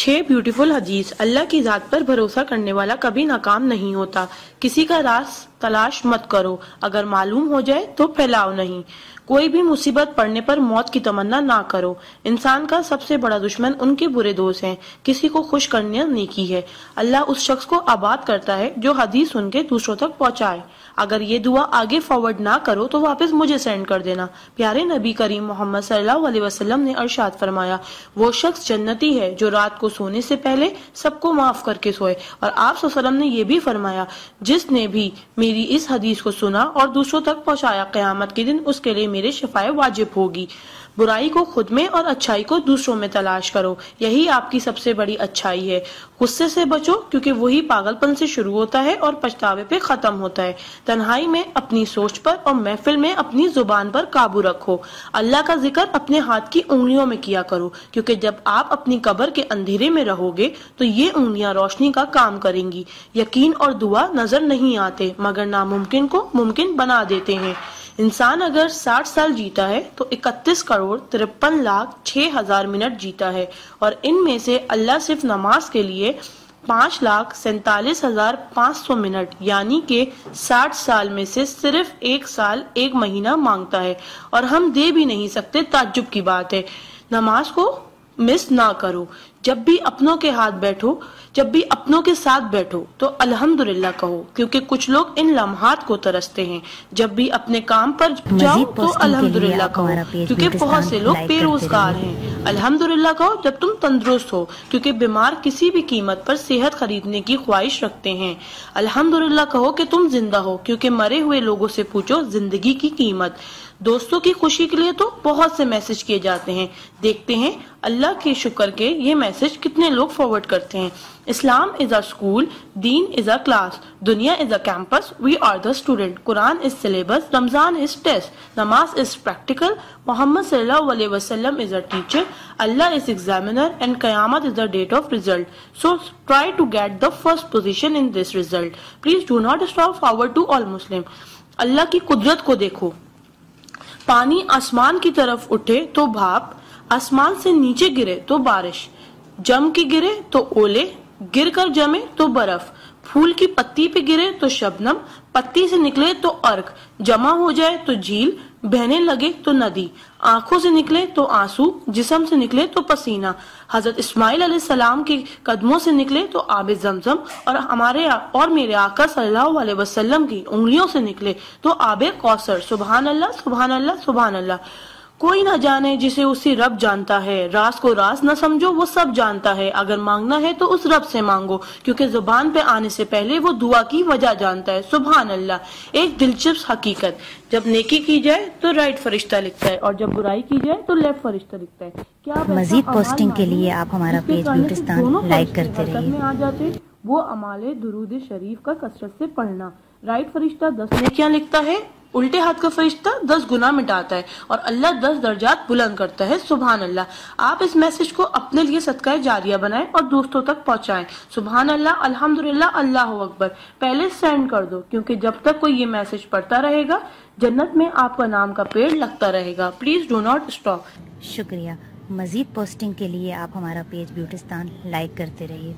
6 beautiful हदीस। अल्लाह की ज़ात पर भरोसा करने वाला कभी नाकाम नहीं होता। किसी का राज तलाश मत करो, अगर मालूम हो जाए तो फैलाओ नहीं। कोई भी मुसीबत पड़ने पर मौत की तमन्ना ना करो। इंसान का सबसे बड़ा दुश्मन उनके बुरे दोस्त हैं। किसी को खुश करना नेकी है। अल्लाह उस शख्स को आबाद करता है जो हदीस सुन के दूसरों तक पहुंचाए। अगर ये दुआ आगे फॉरवर्ड ना करो तो वापस मुझे सेंड कर देना। प्यारे नबी करीम मोहम्मद सल्लल्लाहु अलैहि वसल्लम ने इरशाद फरमाया, वो शख्स जन्नती है जो रात को सोने से पहले सबको माफ करके सोए। और आप सल्लल्लाहु अलैहि वसल्लम ने ये भी फरमाया, जिसने भी मेरी इस हदीस को सुना और दूसरों तक पहुंचाया, क़यामत के दिन उसके लिए मेरे शफाए वाजिब होगी। बुराई को खुद में और अच्छाई को दूसरों में तलाश करो, यही आपकी सबसे बड़ी अच्छाई है। गुस्से से बचो क्योंकि वही पागलपन से शुरू होता है और पछतावे पे खत्म होता है। तन्हाई में अपनी सोच पर और महफिल में अपनी जुबान पर काबू रखो। अल्लाह का जिक्र अपने हाथ की उंगलियों में किया करो, क्योंकि जब आप अपनी कब्र के अंधेरे में रहोगे तो ये उंगलियां रोशनी का काम करेंगी। यकीन और दुआ नजर नहीं आते मगर नामुमकिन को मुमकिन बना देते हैं। इंसान अगर 60 साल जीता है तो 31,53,06,000 मिनट जीता है, और इनमें से अल्लाह सिर्फ नमाज के लिए 5,47,500 मिनट यानी कि 60 साल में से सिर्फ 1 साल 1 महीना मांगता है, और हम दे भी नहीं सकते। ताज्जुब की बात है। नमाज को मिस ना करो। जब भी अपनों के साथ बैठो तो अल्हम्दुलिल्लाह कहो, क्योंकि कुछ लोग इन लम्हात को तरसते हैं। जब भी अपने काम पर जाओ तो अल्हम्दुलिल्लाह कहो, क्योंकि बहुत से लोग बेरोजगार हैं। अल्हम्दुलिल्लाह कहो जब तुम तंदुरुस्त हो, क्योंकि बीमार किसी भी कीमत पर सेहत खरीदने की ख्वाहिश रखते हैं। अल्हम्दुलिल्लाह कहो कि तुम जिंदा हो, क्योंकि मरे हुए लोगों से पूछो जिंदगी की कीमत। दोस्तों की खुशी के लिए तो बहुत से मैसेज किए जाते हैं। देखते हैं अल्लाह के शुक्र के ये मैसेज कितने लोग फॉरवर्ड करते हैं। Islam is a school, deen is a class, duniya is a campus, we are the student, Quran is syllabus, Ramzan is test, namaz is practical, Mohammad sallallahu alaihi wasallam is a teacher, Allah is examiner and qayamat is the date of result. So try to get the first position in this result. Please do not stop forward to all Muslim. Allah की कुदरत को देखो। पानी आसमान की तरफ उठे तो भाप, आसमान से नीचे गिरे तो बारिश, जम के गिरे तो ओले, गिर कर जमे तो बर्फ, फूल की पत्ती पे गिरे तो शबनम, पत्ती से निकले तो अर्क, जमा हो जाए तो झील, बहने लगे तो नदी, आंखों से निकले तो आंसू, जिस्म से निकले तो पसीना, हजरत इस्माइल अलैहिस्सलाम के कदमों से निकले तो आबे जमजम, और हमारे और मेरे आका सल्लल्लाहु अलैहि वसल्लम की उंगलियों से निकले तो आबे कौसर। सुभान अल्लाह, सुभान अल्लाह, सुभान अल्लाह। कोई ना जाने जिसे उसी रब जानता है। राज को राज न समझो, वो सब जानता है। अगर मांगना है तो उस रब से मांगो, क्योंकि जुबान पे आने से पहले वो दुआ की वजह जानता है। सुभान अल्लाह। एक दिलचस्प हकीकत, जब नेकी की जाए तो राइट फरिश्ता लिखता है, और जब बुराई की जाए तो लेफ्ट फरिश्ता लिखता है। क्या मजीद पोस्टिंग के लिए आप हमारा पेज ब्यूटिस्तान लाइक करते रहिए। आ जाते वो अमाले दुरूद शरीफ का कसरत से पढ़ना। राइट फरिश्ता 10 नेकियां लिखता है, उल्टे हाथ का फरिश्ता 10 गुनाह मिटाता है, और अल्लाह 10 दर्जात बुलंद करता है। सुभान अल्लाह। आप इस मैसेज को अपने लिए सदका जारिया बनाएं और दोस्तों तक पहुंचाएं। सुभान अल्लाह, अल्हम्दुलिल्लाह, अल्लाह अकबर पहले सेंड कर दो, क्योंकि जब तक कोई ये मैसेज पढ़ता रहेगा जन्नत में आपका नाम का पेड़ लगता रहेगा। Please do not stop. शुक्रिया। मजीद पोस्टिंग के लिए आप हमारा पेज ब्यूटिस्तान लाइक करते रहिए।